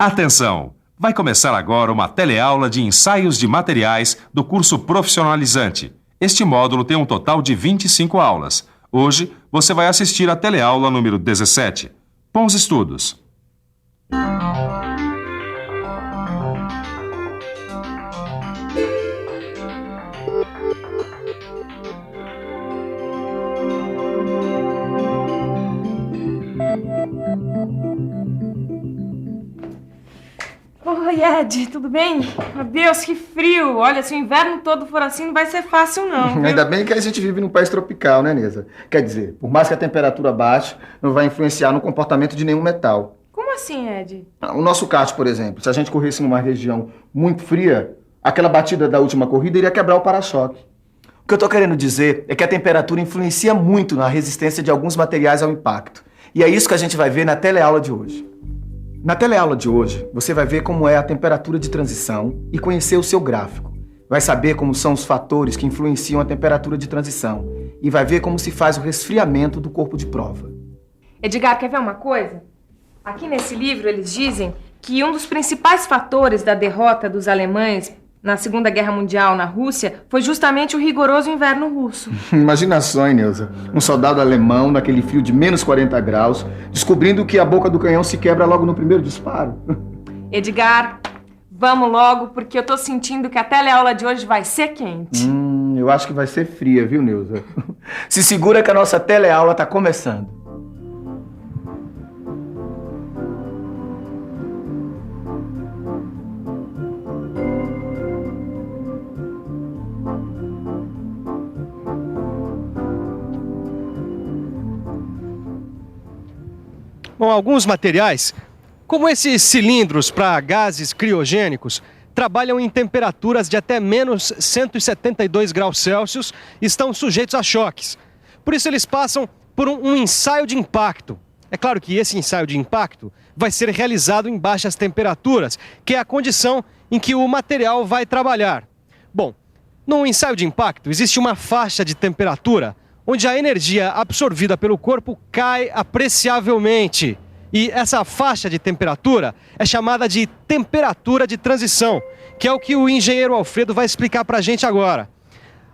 Atenção! Vai começar agora uma teleaula de ensaios de materiais do curso profissionalizante. Este módulo tem um total de 25 aulas. Hoje, você vai assistir a teleaula número 17. Bons estudos! Oi, Ed, tudo bem? Meu Deus, que frio! Olha, se o inverno todo for assim, não vai ser fácil, não. Viu? Ainda bem que a gente vive num país tropical, né, Neza? Quer dizer, por mais que a temperatura baixe, não vai influenciar no comportamento de nenhum metal. Como assim, Ed? O nosso kart, por exemplo, se a gente corresse numa região muito fria, aquela batida da última corrida iria quebrar o para-choque. O que eu tô querendo dizer é que a temperatura influencia muito na resistência de alguns materiais ao impacto. E é isso que a gente vai ver na teleaula de hoje. Na teleaula de hoje, você vai ver como é a temperatura de transição e conhecer o seu gráfico. Vai saber como são os fatores que influenciam a temperatura de transição e vai ver como se faz o resfriamento do corpo de prova. Edgar, quer ver uma coisa? Aqui nesse livro eles dizem que um dos principais fatores da derrota dos alemães na Segunda Guerra Mundial na Rússia foi justamente o rigoroso inverno russo. Imagina só, hein, Neuza? Um soldado alemão naquele frio de menos 40 graus, descobrindo que a boca do canhão se quebra logo no primeiro disparo. Edgar, vamos logo, porque eu tô sentindo que a teleaula de hoje vai ser quente. Eu acho que vai ser fria, viu, Neuza? Se segura que a nossa teleaula tá começando. Bom, alguns materiais, como esses cilindros para gases criogênicos, trabalham em temperaturas de até menos 172 graus Celsius e estão sujeitos a choques. Por isso eles passam por um ensaio de impacto. É claro que esse ensaio de impacto vai ser realizado em baixas temperaturas, que é a condição em que o material vai trabalhar. Bom, no ensaio de impacto existe uma faixa de temperatura onde a energia absorvida pelo corpo cai apreciavelmente. E essa faixa de temperatura é chamada de temperatura de transição, que é o que o engenheiro Alfredo vai explicar para a gente agora.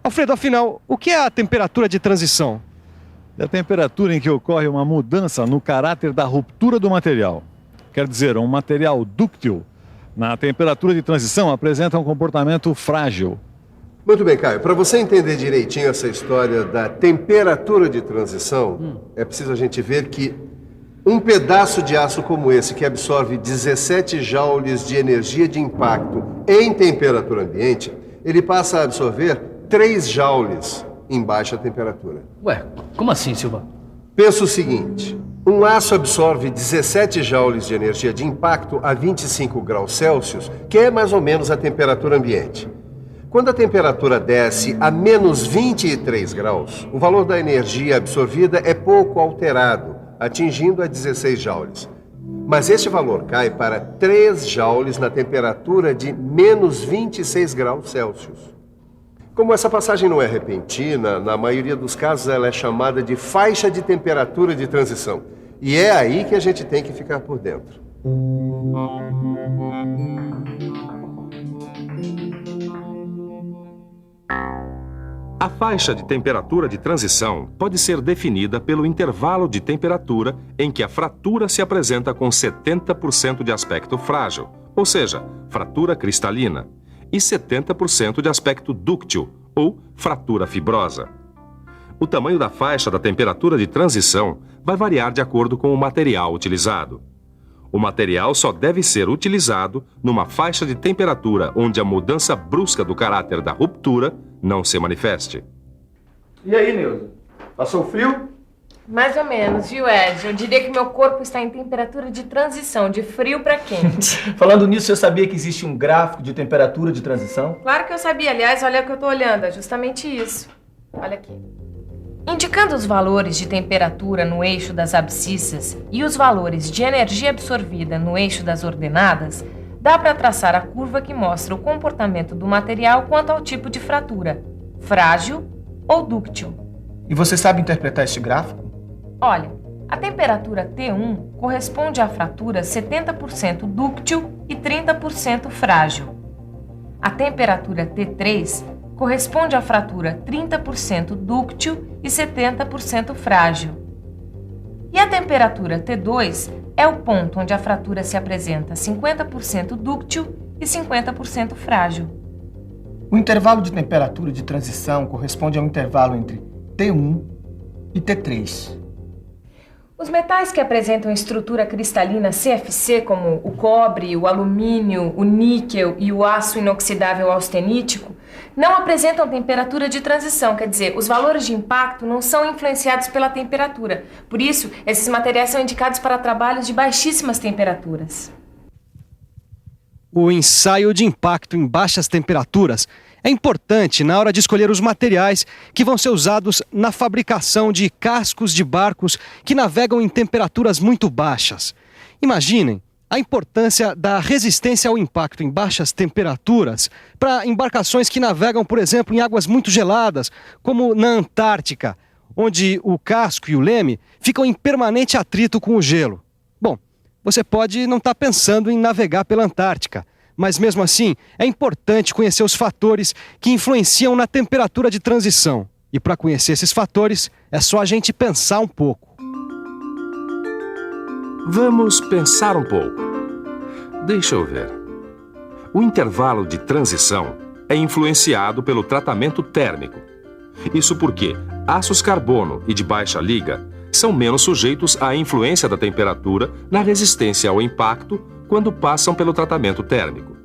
Alfredo, afinal, o que é a temperatura de transição? É a temperatura em que ocorre uma mudança no caráter da ruptura do material. Quer dizer, um material dúctil, na temperatura de transição, apresenta um comportamento frágil. Muito bem, Caio. Para você entender direitinho essa história da temperatura de transição, é preciso a gente ver que um pedaço de aço como esse, que absorve 17 joules de energia de impacto em temperatura ambiente, ele passa a absorver 3 joules em baixa temperatura. Ué, como assim, Silva? Pensa o seguinte, um aço absorve 17 joules de energia de impacto a 25 graus Celsius, que é mais ou menos a temperatura ambiente. Quando a temperatura desce a menos 23 graus, o valor da energia absorvida é pouco alterado, atingindo a 16 joules. Mas este valor cai para 3 joules na temperatura de menos 26 graus Celsius. Como essa passagem não é repentina, na maioria dos casos ela é chamada de faixa de temperatura de transição. E é aí que a gente tem que ficar por dentro. A faixa de temperatura de transição pode ser definida pelo intervalo de temperatura em que a fratura se apresenta com 70% de aspecto frágil, ou seja, fratura cristalina, e 70% de aspecto dúctil, ou fratura fibrosa. O tamanho da faixa da temperatura de transição vai variar de acordo com o material utilizado. O material só deve ser utilizado numa faixa de temperatura onde a mudança brusca do caráter da ruptura não se manifeste. E aí, Neuza? Passou frio? Mais ou menos, viu, Ed? Eu diria que meu corpo está em temperatura de transição, de frio para quente. Falando nisso, você sabia que existe um gráfico de temperatura de transição? Claro que eu sabia. Aliás, olha o que eu estou olhando. É justamente isso. Olha aqui. Indicando os valores de temperatura no eixo das abscissas e os valores de energia absorvida no eixo das ordenadas, dá para traçar a curva que mostra o comportamento do material quanto ao tipo de fratura, frágil ou dúctil. E você sabe interpretar este gráfico? Olha, A temperatura T1 corresponde à fratura 70% dúctil e 30% frágil. A temperatura T3 corresponde à fratura 30% dúctil e 70% frágil. E a temperatura T2 é o ponto onde a fratura se apresenta 50% dúctil e 50% frágil. O intervalo de temperatura de transição corresponde ao intervalo entre T1 e T3. Os metais que apresentam estrutura cristalina CFC, como o cobre, o alumínio, o níquel e o aço inoxidável austenítico, não apresentam temperatura de transição, quer dizer, os valores de impacto não são influenciados pela temperatura. Por isso, esses materiais são indicados para trabalhos de baixíssimas temperaturas. O ensaio de impacto em baixas temperaturas é importante na hora de escolher os materiais que vão ser usados na fabricação de cascos de barcos que navegam em temperaturas muito baixas. Imaginem a importância da resistência ao impacto em baixas temperaturas para embarcações que navegam, por exemplo, em águas muito geladas, como na Antártica, onde o casco e o leme ficam em permanente atrito com o gelo. Bom, você pode não estar pensando em navegar pela Antártica, mas mesmo assim é importante conhecer os fatores que influenciam na temperatura de transição. E para conhecer esses fatores, é só a gente pensar um pouco. Vamos pensar um pouco. Deixa eu ver. O intervalo de transição é influenciado pelo tratamento térmico. Isso porque aços carbono e de baixa liga são menos sujeitos à influência da temperatura na resistência ao impacto quando passam pelo tratamento térmico.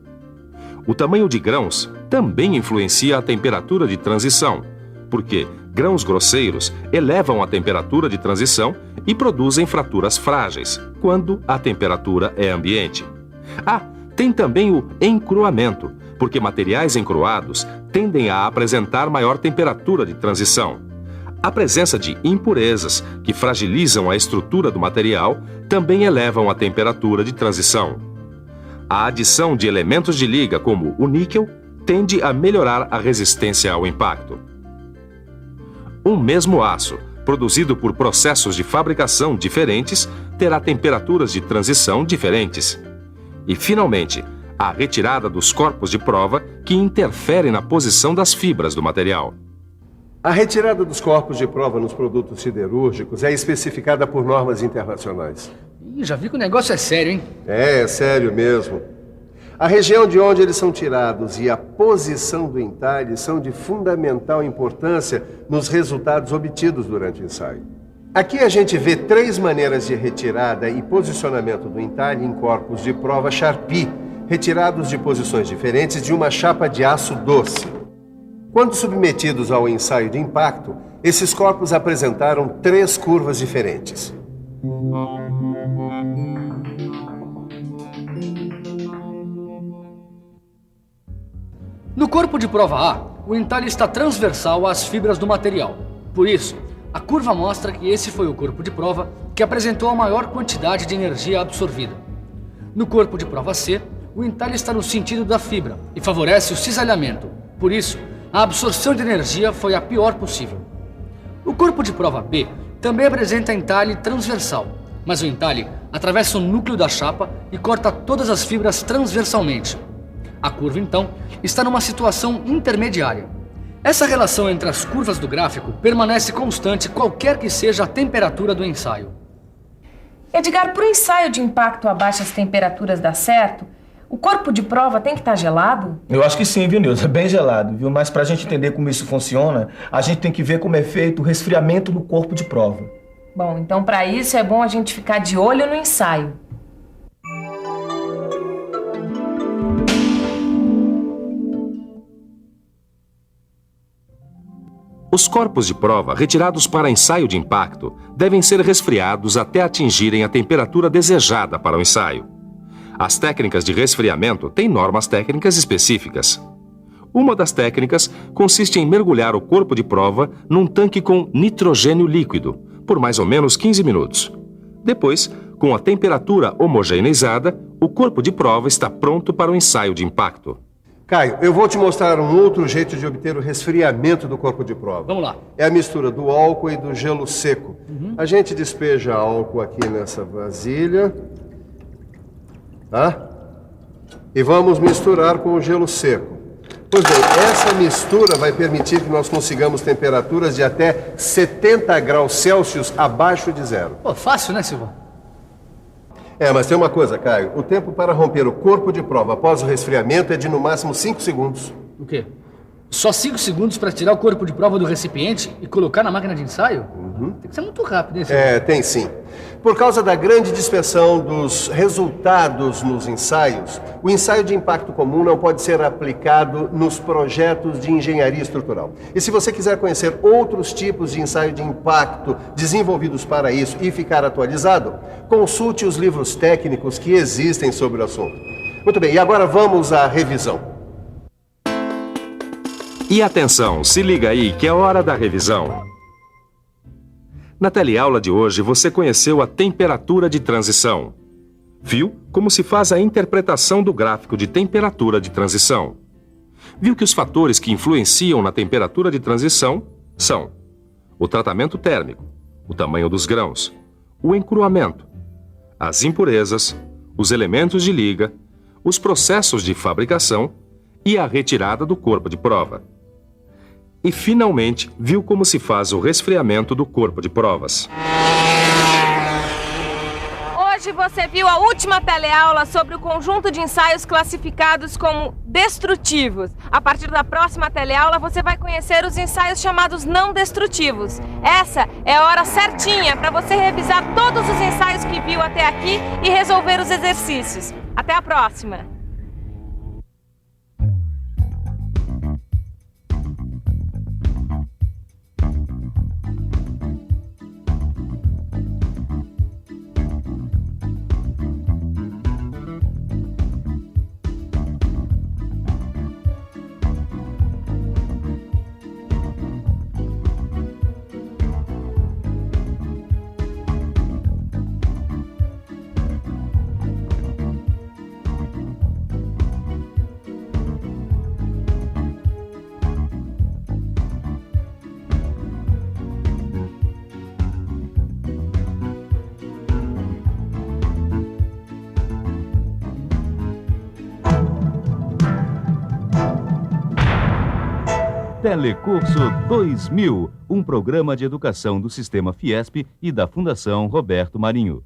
O tamanho de grãos também influencia a temperatura de transição, porque grãos grosseiros elevam a temperatura de transição e produzem fraturas frágeis, quando a temperatura é ambiente. Tem também o encruamento, porque materiais encruados tendem a apresentar maior temperatura de transição. A presença de impurezas, que fragilizam a estrutura do material, também elevam a temperatura de transição. A adição de elementos de liga, como o níquel, tende a melhorar a resistência ao impacto. Um mesmo aço, produzido por processos de fabricação diferentes, terá temperaturas de transição diferentes. E, finalmente, a retirada dos corpos de prova que interferem na posição das fibras do material. A retirada dos corpos de prova nos produtos siderúrgicos é especificada por normas internacionais. Já vi que o negócio é sério, hein? É sério mesmo. A região de onde eles são tirados e a posição do entalhe são de fundamental importância nos resultados obtidos durante o ensaio. Aqui a gente vê 3 maneiras de retirada e posicionamento do entalhe em corpos de prova Sharpie, retirados de posições diferentes de uma chapa de aço doce. Quando submetidos ao ensaio de impacto, esses corpos apresentaram 3 curvas diferentes. No corpo de prova A, o entalhe está transversal às fibras do material. Por isso, a curva mostra que esse foi o corpo de prova que apresentou a maior quantidade de energia absorvida. No corpo de prova C, o entalhe está no sentido da fibra e favorece o cisalhamento. Por isso, a absorção de energia foi a pior possível. O corpo de prova B também apresenta entalhe transversal, mas o entalhe atravessa o núcleo da chapa e corta todas as fibras transversalmente. A curva, então, está numa situação intermediária. Essa relação entre as curvas do gráfico permanece constante qualquer que seja a temperatura do ensaio. Edgar, para o ensaio de impacto a baixas temperaturas dar certo, o corpo de prova tem que estar gelado? Eu acho que sim, viu, Nilza? Bem gelado, viu? Mas pra gente entender como isso funciona, a gente tem que ver como é feito o resfriamento no corpo de prova. Bom, então para isso é bom a gente ficar de olho no ensaio. Os corpos de prova retirados para ensaio de impacto devem ser resfriados até atingirem a temperatura desejada para o ensaio. As técnicas de resfriamento têm normas técnicas específicas. Uma das técnicas consiste em mergulhar o corpo de prova num tanque com nitrogênio líquido por mais ou menos 15 minutos. Depois, com a temperatura homogeneizada, o corpo de prova está pronto para o ensaio de impacto. Caio, eu vou te mostrar um outro jeito de obter o resfriamento do corpo de prova. Vamos lá. É a mistura do álcool e do gelo seco. A gente despeja álcool aqui nessa vasilha. Tá? E vamos misturar com o gelo seco. Pois bem, essa mistura vai permitir que nós consigamos temperaturas de até 70 graus Celsius abaixo de zero. Pô, fácil, né, Silva? Mas tem uma coisa, Caio. O tempo para romper o corpo de prova após o resfriamento é de no máximo 5 segundos. O quê? Só 5 segundos para tirar o corpo de prova do recipiente e colocar na máquina de ensaio? Tem que ser muito rápido, hein, Silva? Tem sim. Por causa da grande dispersão dos resultados nos ensaios, o ensaio de impacto comum não pode ser aplicado nos projetos de engenharia estrutural. E se você quiser conhecer outros tipos de ensaio de impacto desenvolvidos para isso e ficar atualizado, consulte os livros técnicos que existem sobre o assunto. Muito bem, e agora vamos à revisão. E atenção, se liga aí que é hora da revisão. Na teleaula de hoje você conheceu a temperatura de transição. Viu como se faz a interpretação do gráfico de temperatura de transição. Viu que os fatores que influenciam na temperatura de transição são o tratamento térmico, o tamanho dos grãos, o encruamento, as impurezas, os elementos de liga, os processos de fabricação e a retirada do corpo de prova. E, finalmente, viu como se faz o resfriamento do corpo de provas. Hoje você viu a última teleaula sobre o conjunto de ensaios classificados como destrutivos. A partir da próxima teleaula você vai conhecer os ensaios chamados não destrutivos. Essa é a hora certinha para você revisar todos os ensaios que viu até aqui e resolver os exercícios. Até a próxima! Telecurso 2000, um programa de educação do Sistema Fiesp e da Fundação Roberto Marinho.